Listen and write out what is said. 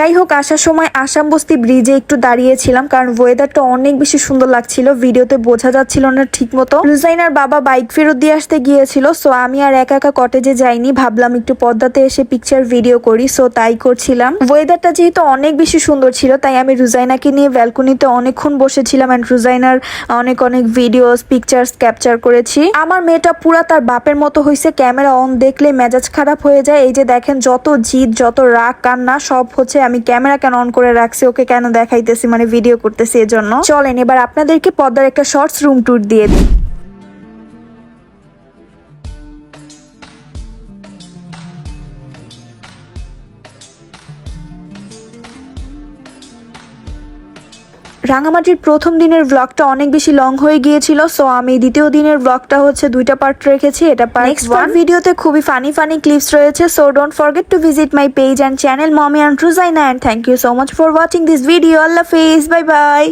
যাই হোক, আসার সময় আসাম বস্তি ব্রিজে একটু দাঁড়িয়েছিলাম কারণ ওয়েদারটা অনেক বেশি সুন্দর লাগছিল, ভিডিওতে বোঝা যাচ্ছিল না ঠিক মতো। রুজাইনার বাবা বাইক ফেরত দিয়ে আসতে গিয়েছিল, সো আমি আর একা একা কটেজে যাইনি, ভাবলাম একটু পদ্মাতে এসে পিকচার ভিডিও করি, সো তাই করছিলাম। ওয়েদারটা যেহেতু অনেক বেশি সুন্দর ছিল তাই আমি রুজাইনাকে নিয়ে ব্যালকনিতে অনেকক্ষণ বসেছিলাম এন্ড রুজাইনার অনেক ভিডিওস পিকচার্স ক্যাপচার করেছি। আমার মেয়েটা পুরা তার বাপের মতো হয়েছে, ক্যামেরা অন দেখলে মেজাজ খারাপ হয়ে যায়। এই যে দেখেন, যত জিদ যত রাগ কান্না সব হচ্ছে আমি ক্যামেরা কেন অন করে রাখছি, ওকে কেন দেখাইতেছি, মানে ভিডিও করতেছি এজন্য। চলেন এবার আপনাদেরকে পদ্মার একটা শর্টস রুম ট্যুর দিয়ে দিই। রাঙামাটির প্রথম দিনের ব্লগটা অনেক বেশি লং হয়ে গিয়েছিল, সো আমি দ্বিতীয় দিনের ব্লগটা হচ্ছে দুইটা পার্ট রেখেছি। এটা নেক্সট ভিডিওতে খুবই ফানি ক্লিপস রয়েছে, so don't forget to visit my page and channel Mommy and Ruzaina, and thank you so much for watching this video. আল্লাহ হাফেজ, বাই বাই।